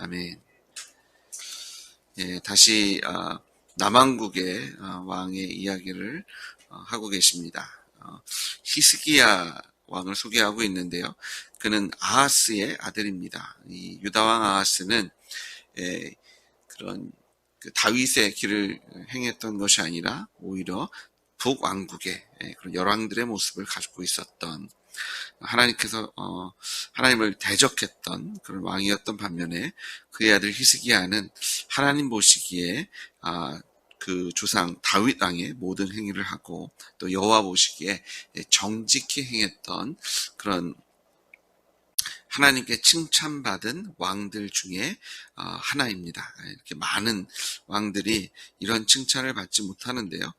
아멘. 예, 다시 남왕국의 왕의 이야기를 하고 계십니다. 히스기야 왕을 소개하고 있는데요. 그는 아하스의 아들입니다. 이 유다 왕 아하스는 그런 다윗의 길을 행했던 것이 아니라 오히려 북왕국의 그런 열왕들의 모습을 가지고 있었던, 하나님께서 하나님을 대적했던 그런 왕이었던 반면에 그의 아들 히스기야는 하나님 보시기에 그 조상 다윗 왕의 모든 행위를 하고 또 여호와 보시기에 정직히 행했던 그런 하나님께 칭찬받은 왕들 중에 하나입니다. 이렇게 많은 왕들이 이런 칭찬을 받지 못하는데요.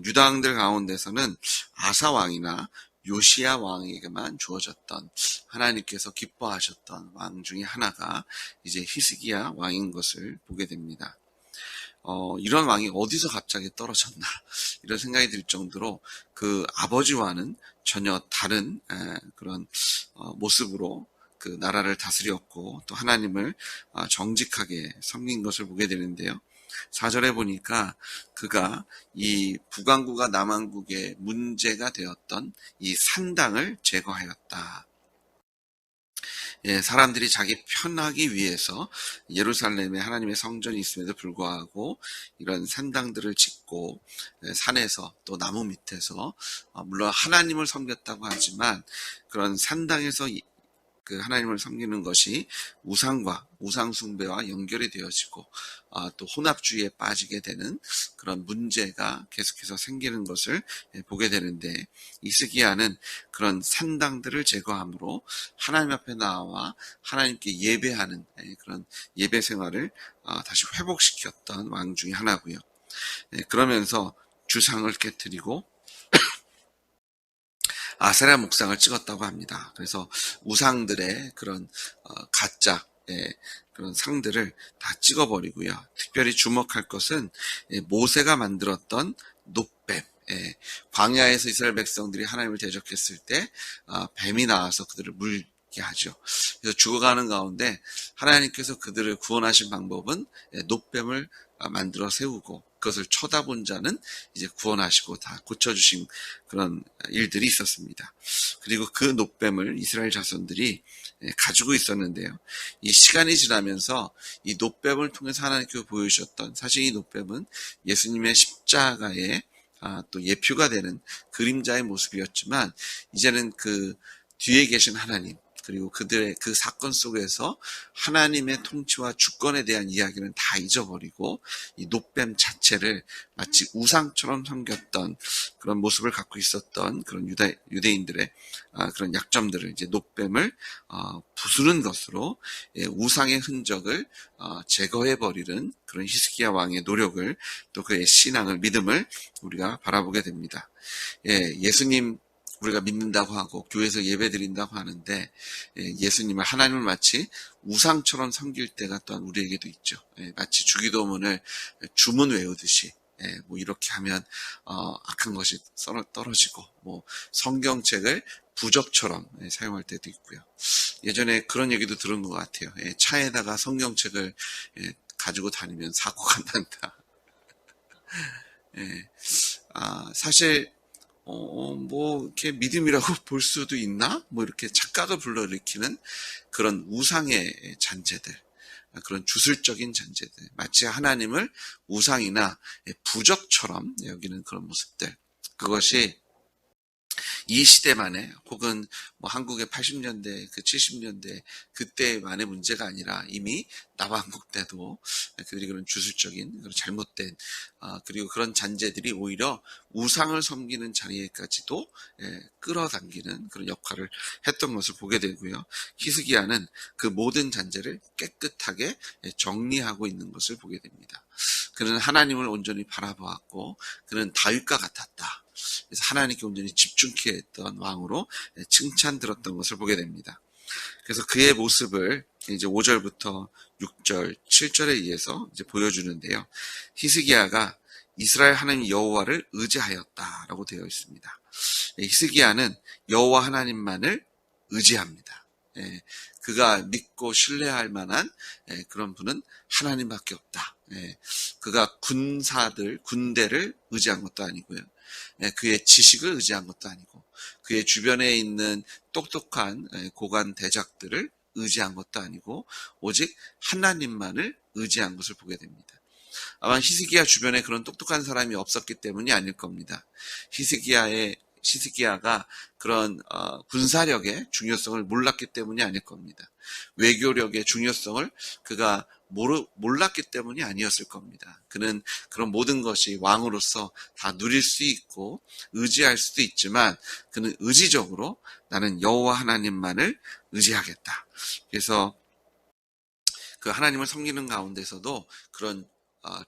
유다 왕들 가운데서는 아사 왕이나 요시야 왕에게만 주어졌던, 하나님께서 기뻐하셨던 왕 중에 하나가 이제 히스기야 왕인 것을 보게 됩니다. 이런 왕이 어디서 갑자기 떨어졌나 이런 생각이 들 정도로 그 아버지와는 전혀 다른 그런 모습으로 그 나라를 다스렸고 또 하나님을 정직하게 섬긴 것을 보게 되는데요. 4절에 보니까 그가 이 북왕국과 남왕국의 문제가 되었던 이 산당을 제거하였다. 예, 사람들이 자기 편하기 위해서 예루살렘에 하나님의 성전이 있음에도 불구하고 이런 산당들을 짓고 산에서 또 나무 밑에서 물론 하나님을 섬겼다고 하지만 그런 산당에서 그 하나님을 섬기는 것이 우상과 우상 숭배와 연결이 되어지고 또 혼합주의에 빠지게 되는 그런 문제가 계속해서 생기는 것을 보게 되는데, 히스기야는 그런 산당들을 제거함으로 하나님 앞에 나와 하나님께 예배하는 그런 예배 생활을 다시 회복시켰던 왕 중에 하나고요. 그러면서 주상을 깨뜨리고 아세라 목상을 찍었다고 합니다. 그래서 우상들의 그런 가짜 그런 상들을 다 찍어버리고요. 특별히 주목할 것은 모세가 만들었던 놋뱀, 광야에서 이스라엘 백성들이 하나님을 대적했을 때 뱀이 나와서 그들을 물게 하죠. 그래서 죽어가는 가운데 하나님께서 그들을 구원하신 방법은 놋뱀을 만들어 세우고 그것을 쳐다본 자는 이제 구원하시고 다 고쳐주신 그런 일들이 있었습니다. 그리고 그 놋뱀을 이스라엘 자손들이 가지고 있었는데요. 이 시간이 지나면서 이 놋뱀을 통해서 하나님께서 보여주셨던, 사실 이 놋뱀은 예수님의 십자가의 또 예표가 되는 그림자의 모습이었지만 이제는 그 뒤에 계신 하나님, 그리고 그들의 그 사건 속에서 하나님의 통치와 주권에 대한 이야기는 다 잊어버리고 이 놋뱀 자체를 마치 우상처럼 섬겼던 그런 모습을 갖고 있었던 그런 유대인들의 그런 약점들을 이제 놋뱀을 부수는 것으로 우상의 흔적을 제거해버리는 그런 히스기야 왕의 노력을 또 그의 신앙을, 믿음을 우리가 바라보게 됩니다. 예수님 우리가 믿는다고 하고 교회에서 예배 드린다고 하는데 예수님을, 하나님을 마치 우상처럼 섬길 때가 또한 우리에게도 있죠. 마치 주기도문을 주문 외우듯이 뭐 이렇게 하면 악한 것이 떨어지고 뭐 성경책을 부적처럼 사용할 때도 있고요. 예전에 그런 얘기도 들은 것 같아요. 차에다가 성경책을 가지고 다니면 사고가 난다. 사실 뭐 이렇게 믿음이라고 볼 수도 있나? 뭐 이렇게 착각을 불러일으키는 그런 우상의 잔재들, 그런 주술적인 잔재들, 마치 하나님을 우상이나 부적처럼 여기는 그런 모습들, 그것이 이 시대만의, 혹은 뭐 한국의 80년대, 그 70년대 그때만의 문제가 아니라 이미 남한국 때도 그들이 그런 주술적인, 그런 잘못된 그리고 그런 잔재들이 오히려 우상을 섬기는 자리에까지도 끌어당기는 그런 역할을 했던 것을 보게 되고요. 히스기야는 그 모든 잔재를 깨끗하게 정리하고 있는 것을 보게 됩니다. 그는 하나님을 온전히 바라보았고 그는 다윗과 같았다. 그래서 하나님께 온전히 집중케 했던 왕으로 칭찬 들었던 것을 보게 됩니다. 그래서 그의 모습을 이제 5절부터 6절, 7절에 의해서 이제 보여주는데요. 히스기야가 이스라엘 하나님 여호와를 의지하였다라고 되어 있습니다. 히스기야는 여호와 하나님만을 의지합니다. 그가 믿고 신뢰할 만한 그런 분은 하나님밖에 없다. 그가 군대를 의지한 것도 아니고요. 그의 지식을 의지한 것도 아니고, 그의 주변에 있는 똑똑한 고관 대작들을 의지한 것도 아니고, 오직 하나님만을 의지한 것을 보게 됩니다. 아마 히스기야 주변에 그런 똑똑한 사람이 없었기 때문이 아닐 겁니다. 히스기야가 그런 군사력의 중요성을 몰랐기 때문이 아닐 겁니다. 외교력의 중요성을 그가 몰랐기 때문이 아니었을 겁니다. 그는 그런 모든 것이 왕으로서 다 누릴 수 있고 의지할 수도 있지만, 그는 의지적으로 나는 여호와 하나님만을 의지하겠다. 그래서 그 하나님을 섬기는 가운데서도 그런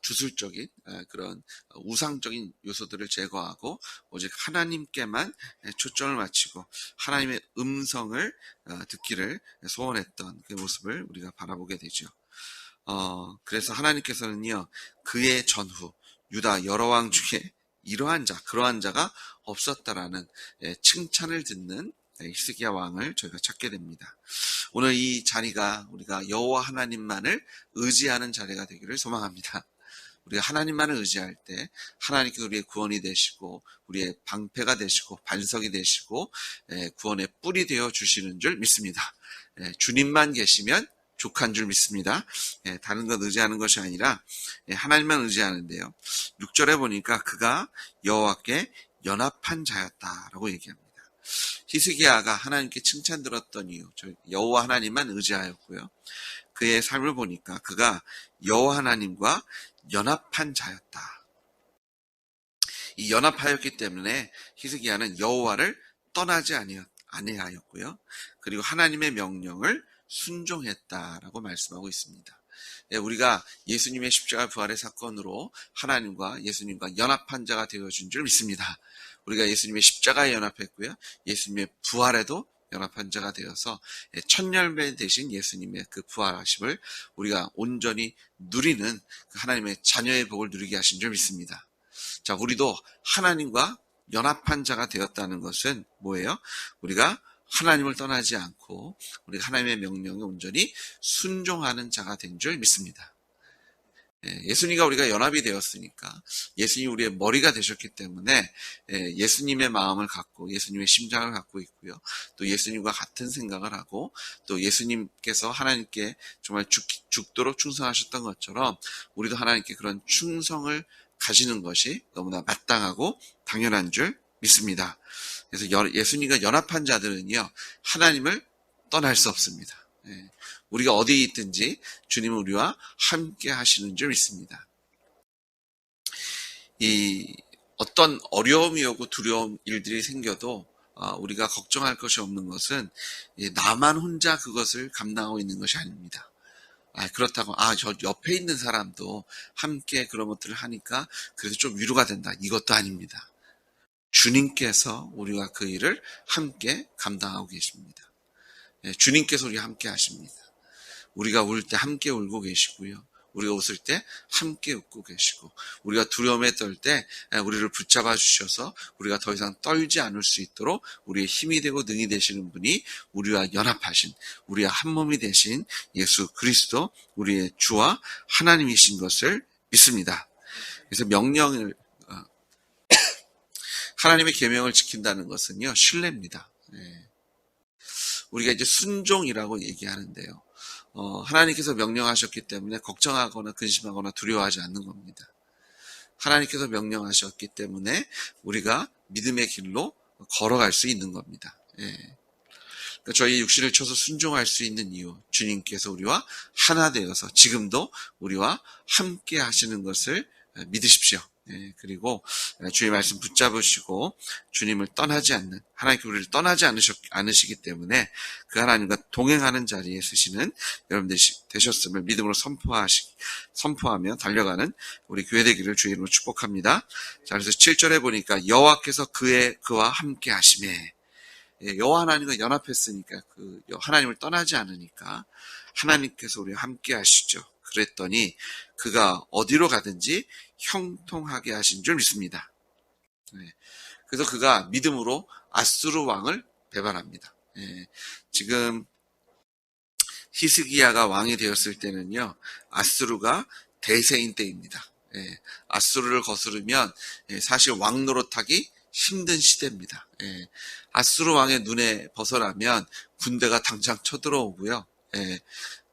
주술적인 그런 우상적인 요소들을 제거하고 오직 하나님께만 초점을 맞추고 하나님의 음성을 듣기를 소원했던 그 모습을 우리가 바라보게 되죠. 그래서 하나님께서는요, 그의 전후 유다 여러 왕 중에 그러한 자가 없었다라는 칭찬을 듣는 히스기야 왕을 저희가 찾게 됩니다. 오늘 이 자리가 우리가 여호와 하나님만을 의지하는 자리가 되기를 소망합니다. 우리가 하나님만을 의지할 때 하나님께서 우리의 구원이 되시고 우리의 방패가 되시고 반석이 되시고 구원의 뿔이 되어 주시는 줄 믿습니다. 주님만 계시면 족한 줄 믿습니다. 다른 것 의지하는 것이 아니라 하나님만 의지하는데요. 6절에 보니까 그가 여호와께 연합한 자였다라고 얘기합니다. 히스기야가 하나님께 칭찬 들었던 이유, 여호와 하나님만 의지하였고요. 그의 삶을 보니까 그가 여호와 하나님과 연합한 자였다. 이 연합하였기 때문에 히스기야는 여호와를 떠나지 아니하였고요. 그리고 하나님의 명령을 순종했다라고 말씀하고 있습니다. 우리가 예수님의 십자가 부활의 사건으로 하나님과 예수님과 연합한 자가 되어준 줄 믿습니다. 우리가 예수님의 십자가에 연합했고요. 예수님의 부활에도 연합한 자가 되어서 첫 열매 되신 예수님의 그 부활하심을 우리가 온전히 누리는 그 하나님의 자녀의 복을 누리게 하신 줄 믿습니다. 자, 우리도 하나님과 연합한 자가 되었다는 것은 뭐예요? 우리가 하나님을 떠나지 않고 우리가 하나님의 명령에 온전히 순종하는 자가 된 줄 믿습니다. 예수님과 우리가 연합이 되었으니까 예수님이 우리의 머리가 되셨기 때문에 예수님의 마음을 갖고 예수님의 심장을 갖고 있고요. 또 예수님과 같은 생각을 하고 또 예수님께서 하나님께 정말 죽도록 충성하셨던 것처럼 우리도 하나님께 그런 충성을 가지는 것이 너무나 마땅하고 당연한 줄 믿습니다. 그래서 예수님과 연합한 자들은요, 하나님을 떠날 수 없습니다. 우리가 어디에 있든지 주님은 우리와 함께 하시는 줄 믿습니다. 이 어떤 어려움이 오고 두려움 일들이 생겨도 우리가 걱정할 것이 없는 것은 나만 혼자 그것을 감당하고 있는 것이 아닙니다. 그렇다고 저 옆에 있는 사람도 함께 그런 것들을 하니까 그래서 좀 위로가 된다, 이것도 아닙니다. 주님께서 우리와 그 일을 함께 감당하고 계십니다. 주님께서 우리와 함께 하십니다. 우리가 울 때 함께 울고 계시고요. 우리가 웃을 때 함께 웃고 계시고, 우리가 두려움에 떨 때 우리를 붙잡아 주셔서 우리가 더 이상 떨지 않을 수 있도록 우리의 힘이 되고 능이 되시는 분이 우리와 연합하신, 우리와 한 몸이 되신 예수 그리스도, 우리의 주와 하나님이신 것을 믿습니다. 그래서 하나님의 계명을 지킨다는 것은요, 신뢰입니다. 우리가 이제 순종이라고 얘기하는데요. 하나님께서 명령하셨기 때문에 걱정하거나 근심하거나 두려워하지 않는 겁니다. 하나님께서 명령하셨기 때문에 우리가 믿음의 길로 걸어갈 수 있는 겁니다. 그러니까 저희 육신을 쳐서 순종할 수 있는 이유, 주님께서 우리와 하나 되어서 지금도 우리와 함께 하시는 것을 믿으십시오. 그리고 주의 말씀 붙잡으시고 주님을 떠나지 않는, 하나님께 우리를 떠나지 않으시기 때문에 그 하나님과 동행하는 자리에 서시는 여러분들이 되셨음을 믿음으로 선포하며 달려가는 우리 교회 되기를 주의 이름으로 축복합니다. 자, 그래서 7절에 보니까 여호와께서 그와 함께 하심에, 여호와 하나님과 연합했으니까 그 하나님을 떠나지 않으니까 하나님께서 우리와 함께 하시죠. 그랬더니 그가 어디로 가든지 형통하게 하신 줄 믿습니다. 그래서 그가 믿음으로 아수르 왕을 배반합니다. 지금 히스기야가 왕이 되었을 때는요, 아수르가 대세인 때입니다. 예, 아수르를 거스르면 사실 왕 노릇하기 힘든 시대입니다. 예, 아수르 왕의 눈에 벗어나면 군대가 당장 쳐들어오고요. 예,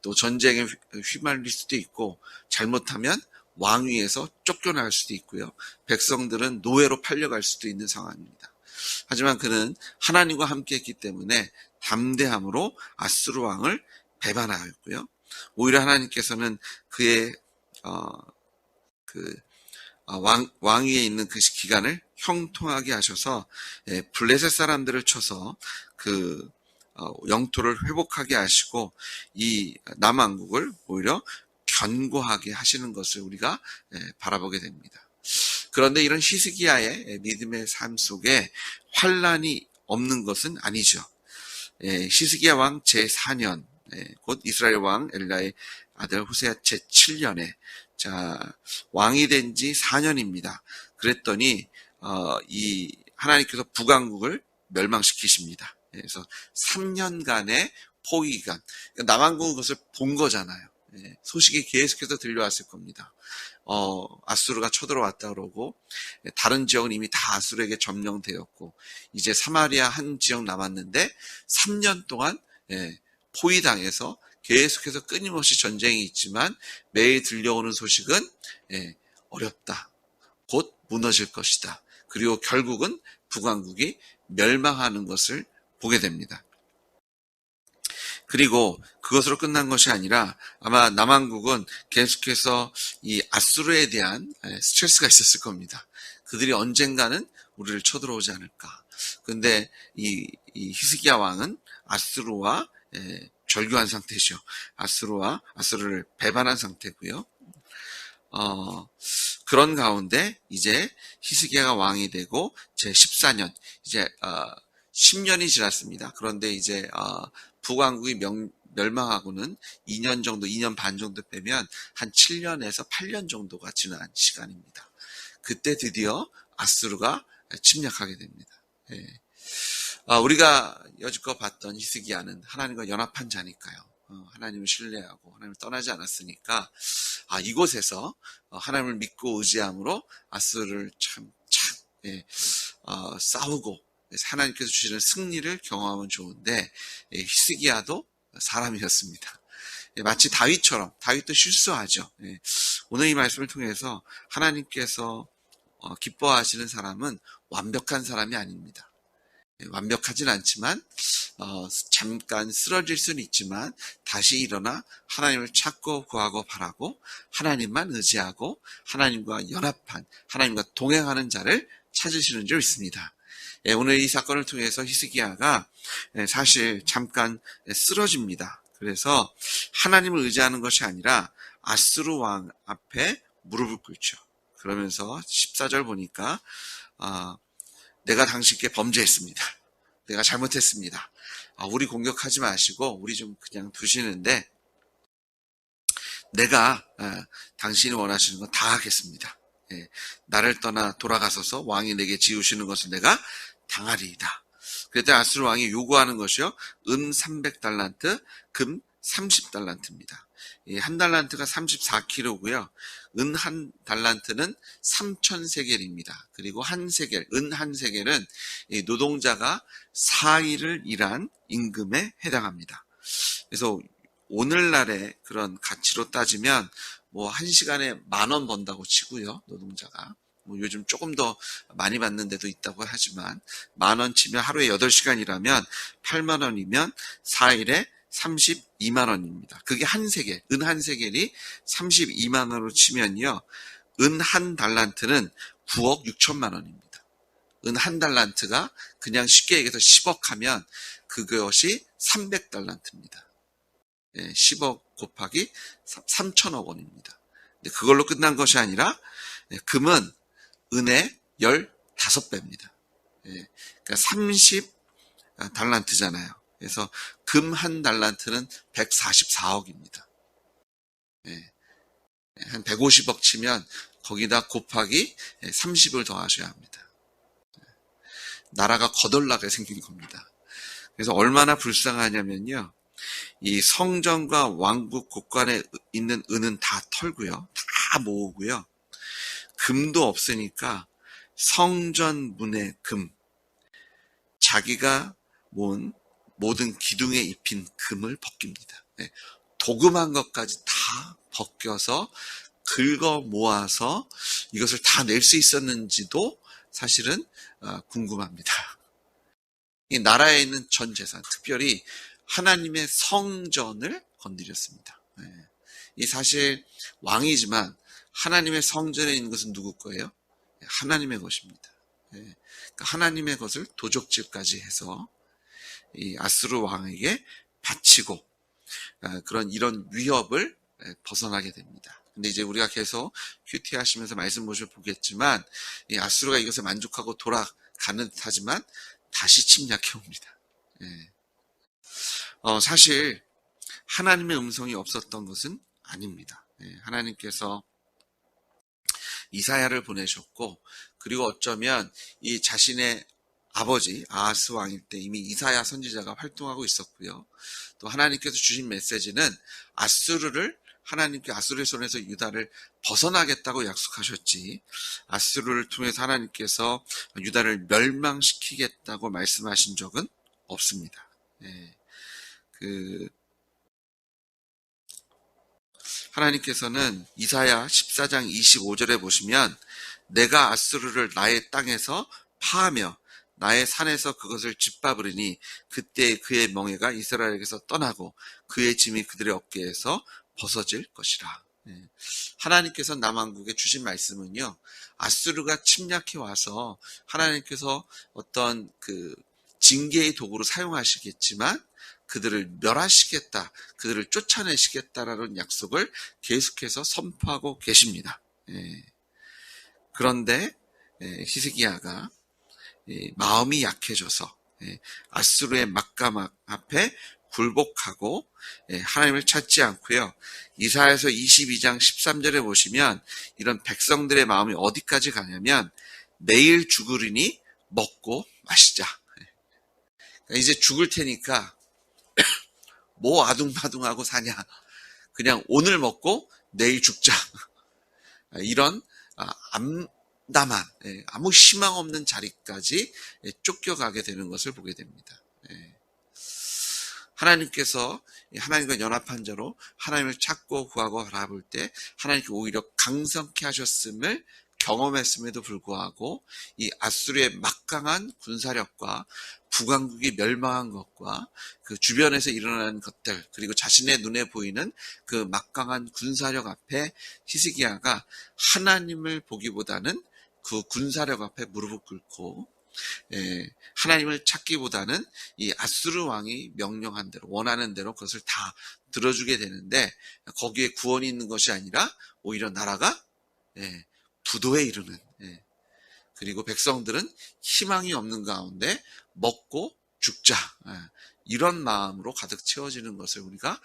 또 전쟁에 휘말릴 수도 있고 잘못하면 왕위에서 쫓겨날 수도 있고요. 백성들은 노예로 팔려갈 수도 있는 상황입니다. 하지만 그는 하나님과 함께 했기 때문에 담대함으로 아수르 왕을 배반하였고요. 오히려 하나님께서는 그의 왕위에 있는 그 기간을 형통하게 하셔서 블레셋 사람들을 쳐서 그 영토를 회복하게 하시고 이 남왕국을 오히려 견고하게 하시는 것을 우리가 바라보게 됩니다. 그런데 이런 히스기야의 믿음의 삶 속에 환란이 없는 것은 아니죠. 히스기야 왕 제4년, 곧 이스라엘 왕 엘라의 아들 호세아 제7년에 왕이 된 지 4년입니다. 그랬더니 이 하나님께서 북왕국을 멸망시키십니다. 그래서 3년간의 포위기간, 남왕국은 그것을 본 거잖아요. 소식이 계속해서 들려왔을 겁니다. 아수르가 쳐들어왔다 그러고 다른 지역은 이미 다 아수르에게 점령되었고 이제 사마리아 한 지역 남았는데 3년 동안 포위당해서 계속해서 끊임없이 전쟁이 있지만 매일 들려오는 소식은 어렵다. 곧 무너질 것이다. 그리고 결국은 북왕국이 멸망하는 것을 보게 됩니다. 그리고 그것으로 끝난 것이 아니라 아마 남왕국은 계속해서 이 아수르에 대한 스트레스가 있었을 겁니다. 그들이 언젠가는 우리를 쳐들어오지 않을까. 근데 이 히스기야 왕은 아수르와 절교한 상태죠. 아수르를 배반한 상태고요. 그런 가운데 이제 히스기야가 왕이 되고 제 14년 이제 10년이 지났습니다. 그런데 이제 북왕국이 멸망하고는 2년 반 정도 빼면 한 7년에서 8년 정도가 지난 시간입니다. 그때 드디어 아수르가 침략하게 됩니다. 우리가 여지껏 봤던 히스기야는 하나님과 연합한 자니까요. 하나님을 신뢰하고 하나님을 떠나지 않았으니까 이곳에서 하나님을 믿고 의지함으로 아수르를 싸우고 하나님께서 주시는 승리를 경험하면 좋은데 히스기야도 사람이었습니다. 마치 다윗도 실수하죠. 오늘 이 말씀을 통해서 하나님께서 기뻐하시는 사람은 완벽한 사람이 아닙니다. 완벽하진 않지만 잠깐 쓰러질 수는 있지만 다시 일어나 하나님을 찾고 구하고 바라고 하나님만 의지하고 하나님과 연합한 하나님과 동행하는 자를 찾으시는 줄 믿습니다. 오늘 이 사건을 통해서 히스기야가 사실 잠깐 쓰러집니다. 그래서 하나님을 의지하는 것이 아니라 아수르 왕 앞에 무릎을 꿇죠. 그러면서 14절 보니까 내가 당신께 범죄했습니다. 내가 잘못했습니다. 우리 공격하지 마시고 우리 좀 그냥 두시는데 내가 당신이 원하시는 건 다 하겠습니다. 나를 떠나 돌아가소서 왕이 내게 지우시는 것을 내가 당하리이다. 그때 아수르 왕이 요구하는 것이요 은 300달란트, 금 30달란트입니다. 한 달란트가 34kg고요. 은 한 달란트는 3,000세겔입니다. 그리고 은 한 세겔은 노동자가 4일을 일한 임금에 해당합니다. 그래서 오늘날의 그런 가치로 따지면 뭐 1시간에 10,000원 번다고 치고요. 노동자가. 요즘 조금 더 많이 받는 데도 있다고 하지만 10,000원 치면 하루에 8시간 일하면 80,000원이면 4일에 320,000원입니다. 그게 한 세겔, 은 한 세겔이 320,000원으로 치면요. 은 한 달란트는 9억 6천만 원입니다. 은 한 달란트가 그냥 쉽게 얘기해서 10억 하면 그것이 300달란트입니다. 10억 곱하기 3천억 원입니다. 근데 그걸로 끝난 것이 아니라 금은 은의 15배입니다. 그러니까 30달란트잖아요. 그래서 금 한 달란트는 144억입니다. 한 150억 치면 거기다 곱하기 30을 더하셔야 합니다. 나라가 거덜나게 생긴 겁니다. 그래서 얼마나 불쌍하냐면요. 이 성전과 왕국 곳간에 있는 은은 다 털고요. 다 모으고요. 금도 없으니까 성전 문의 금, 자기가 모은 모든 기둥에 입힌 금을 벗깁니다. 네. 도금한 것까지 다 벗겨서 긁어 모아서 이것을 다 낼 수 있었는지도 사실은 궁금합니다. 이 나라에 있는 전 재산, 특별히 하나님의 성전을 건드렸습니다. 네. 이 사실 왕이지만 하나님의 성전에 있는 것은 누구 거예요? 하나님의 것입니다. 네. 그러니까 하나님의 것을 도적질까지 해서 이 아수르 왕에게 바치고 그런 이런 위협을 벗어나게 됩니다. 근데 이제 우리가 계속 큐티 하시면서 말씀 보겠지만 이 아수르가 이것에 만족하고 돌아가는 듯하지만 다시 침략해 옵니다. 예. 사실 하나님의 음성이 없었던 것은 아닙니다. 예. 하나님께서 이사야를 보내셨고 그리고 어쩌면 이 자신의 아버지 아하스 왕일 때 이미 이사야 선지자가 활동하고 있었고요. 또 하나님께서 주신 메시지는 하나님께 아수르의 손에서 유다를 벗어나겠다고 약속하셨지 아수르를 통해서 하나님께서 유다를 멸망시키겠다고 말씀하신 적은 없습니다. 예, 하나님께서는 이사야 14장 25절에 보시면 내가 아수르를 나의 땅에서 파하며 나의 산에서 그것을 짓밟으리니 그때 그의 멍에가 이스라엘에게서 떠나고 그의 짐이 그들의 어깨에서 벗어질 것이라. 하나님께서 남왕국에 주신 말씀은요, 아수르가 침략해 와서 하나님께서 어떤 징계의 도구로 사용하시겠지만 그들을 멸하시겠다, 그들을 쫓아내시겠다라는 약속을 계속해서 선포하고 계십니다. 그런데 히스기야가 마음이 약해져서 아수르의 막감 앞에 굴복하고 하나님을 찾지 않고요. 이사야서 22장 13절에 보시면 이런 백성들의 마음이 어디까지 가냐면 내일 죽으리니 먹고 마시자. 이제 죽을 테니까 뭐 아둥바둥하고 사냐. 그냥 오늘 먹고 내일 죽자. 이런 암담한 아무 희망 없는 자리까지 쫓겨가게 되는 것을 보게 됩니다. 하나님께서 하나님과 연합한 자로 하나님을 찾고 구하고 바라볼 때 하나님께 오히려 강성케 하셨음을 경험했음에도 불구하고 이 아수르의 막강한 군사력과 북왕국이 멸망한 것과 그 주변에서 일어나는 것들 그리고 자신의 눈에 보이는 그 막강한 군사력 앞에 히스기야가 하나님을 보기보다는 그 군사력 앞에 무릎을 꿇고 하나님을 찾기보다는 이 아수르 왕이 명령한 대로 원하는 대로 그것을 다 들어주게 되는데 거기에 구원이 있는 것이 아니라 오히려 나라가 부도에 이르는 그리고 백성들은 희망이 없는 가운데 먹고 죽자 이런 마음으로 가득 채워지는 것을 우리가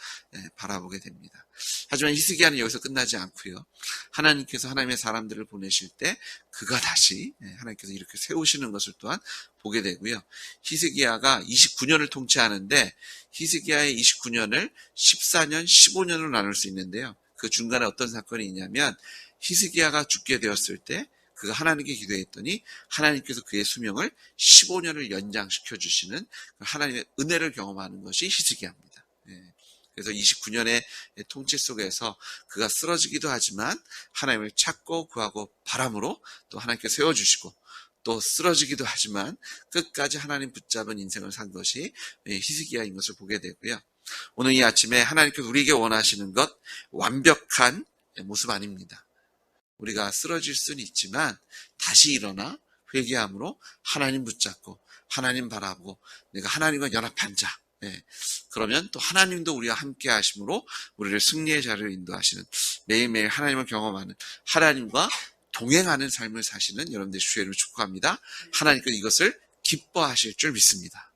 바라보게 됩니다. 하지만 히스기야는 여기서 끝나지 않고요. 하나님께서 하나님의 사람들을 보내실 때 그가 다시 하나님께서 이렇게 세우시는 것을 또한 보게 되고요. 히스기야가 29년을 통치하는데 히스기야의 29년을 14년, 15년으로 나눌 수 있는데요. 그 중간에 어떤 사건이 있냐면 히스기야가 죽게 되었을 때 그가 하나님께 기도했더니 하나님께서 그의 수명을 15년을 연장시켜 주시는 하나님의 은혜를 경험하는 것이 히스기야입니다. 그래서 29년의 통치 속에서 그가 쓰러지기도 하지만 하나님을 찾고 구하고 바람으로 또 하나님께 세워주시고 또 쓰러지기도 하지만 끝까지 하나님 붙잡은 인생을 산 것이 히스기야인 것을 보게 되고요. 오늘 이 아침에 하나님께서 우리에게 원하시는 것 완벽한 모습 아닙니다. 우리가 쓰러질 수는 있지만 다시 일어나 회개함으로 하나님 붙잡고 하나님 바라보고 내가 하나님과 연합한 자 그러면 또 하나님도 우리와 함께 하심으로 우리를 승리의 자리로 인도하시는 매일매일 하나님을 경험하는 하나님과 동행하는 삶을 사시는 여러분들의 주의를 축복합니다. 하나님께서 이것을 기뻐하실 줄 믿습니다.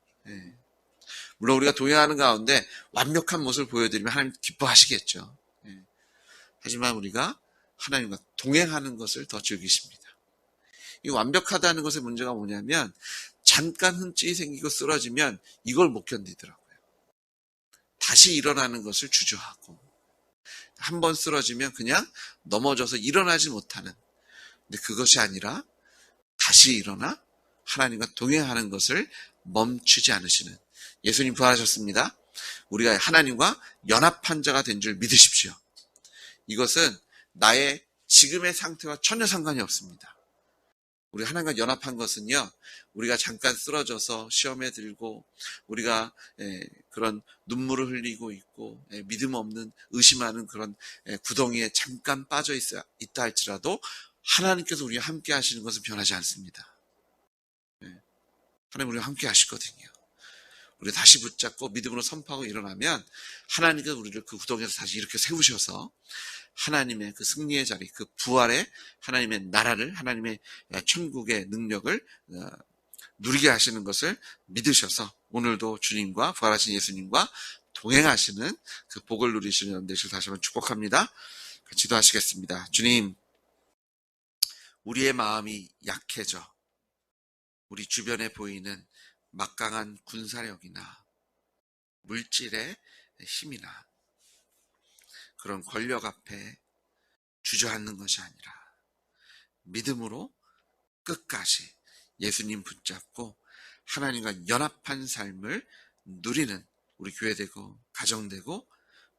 물론 우리가 동행하는 가운데 완벽한 모습을 보여드리면 하나님 기뻐하시겠죠. 하지만 우리가 하나님과 동행하는 것을 더 즐기십니다. 이 완벽하다는 것의 문제가 뭐냐면 잠깐 흠집이 생기고 쓰러지면 이걸 못 견디더라고요. 다시 일어나는 것을 주저하고, 한 번 쓰러지면 그냥 넘어져서 일어나지 못하는, 근데 그것이 아니라 다시 일어나 하나님과 동행하는 것을 멈추지 않으시는, 예수님 부활하셨습니다. 우리가 하나님과 연합한 자가 된 줄 믿으십시오. 이것은 나의 지금의 상태와 전혀 상관이 없습니다. 우리 하나님과 연합한 것은요, 우리가 잠깐 쓰러져서 시험에 들고, 우리가 그런 눈물을 흘리고 있고, 믿음 없는, 의심하는 그런 구덩이에 잠깐 빠져 있다 할지라도 하나님께서 우리와 함께 하시는 것은 변하지 않습니다. 하나님 우리와 함께 하시거든요. 우리가 다시 붙잡고 믿음으로 선포하고 일어나면 하나님께서 우리를 그 구덩이에서 다시 이렇게 세우셔서 하나님의 그 승리의 자리, 그 부활의 하나님의 나라를, 하나님의 천국의 능력을 누리게 하시는 것을 믿으셔서 오늘도 주님과 부활하신 예수님과 동행하시는 그 복을 누리시는 여러분 되시길 다시 한번 축복합니다. 기도하시겠습니다. 주님, 우리의 마음이 약해져 우리 주변에 보이는 막강한 군사력이나 물질의 힘이나 그런 권력 앞에 주저앉는 것이 아니라 믿음으로 끝까지 예수님 붙잡고 하나님과 연합한 삶을 누리는 우리 교회되고 가정되고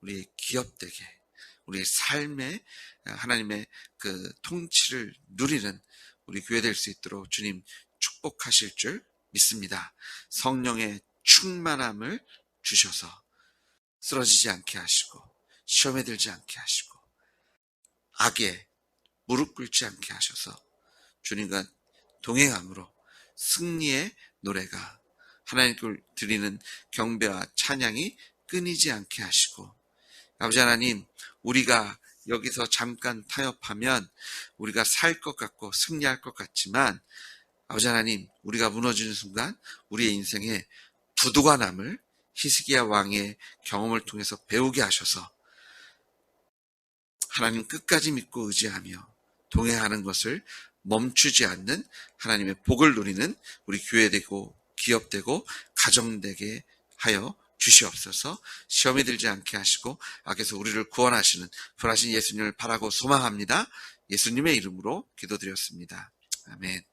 우리의 기업되게 우리의 삶에 하나님의 그 통치를 누리는 우리 교회 될 수 있도록 주님 축복하실 줄 믿습니다. 성령의 충만함을 주셔서 쓰러지지 않게 하시고 시험에 들지 않게 하시고 악에 무릎 꿇지 않게 하셔서 주님과 동행함으로 승리의 노래가 하나님께 드리는 경배와 찬양이 끊이지 않게 하시고, 아버지 하나님, 우리가 여기서 잠깐 타협하면 우리가 살 것 같고 승리할 것 같지만 아버지 하나님, 우리가 무너지는 순간 우리의 인생에 부도가 남을 히스기야 왕의 경험을 통해서 배우게 하셔서 하나님 끝까지 믿고 의지하며 동행하는 것을 멈추지 않는 하나님의 복을 누리는 우리 교회되고 기업되고 가정되게 하여 주시옵소서. 시험에 들지 않게 하시고 악에서 우리를 구원하시는 부활하신 예수님을 바라고 소망합니다. 예수님의 이름으로 기도드렸습니다. 아멘.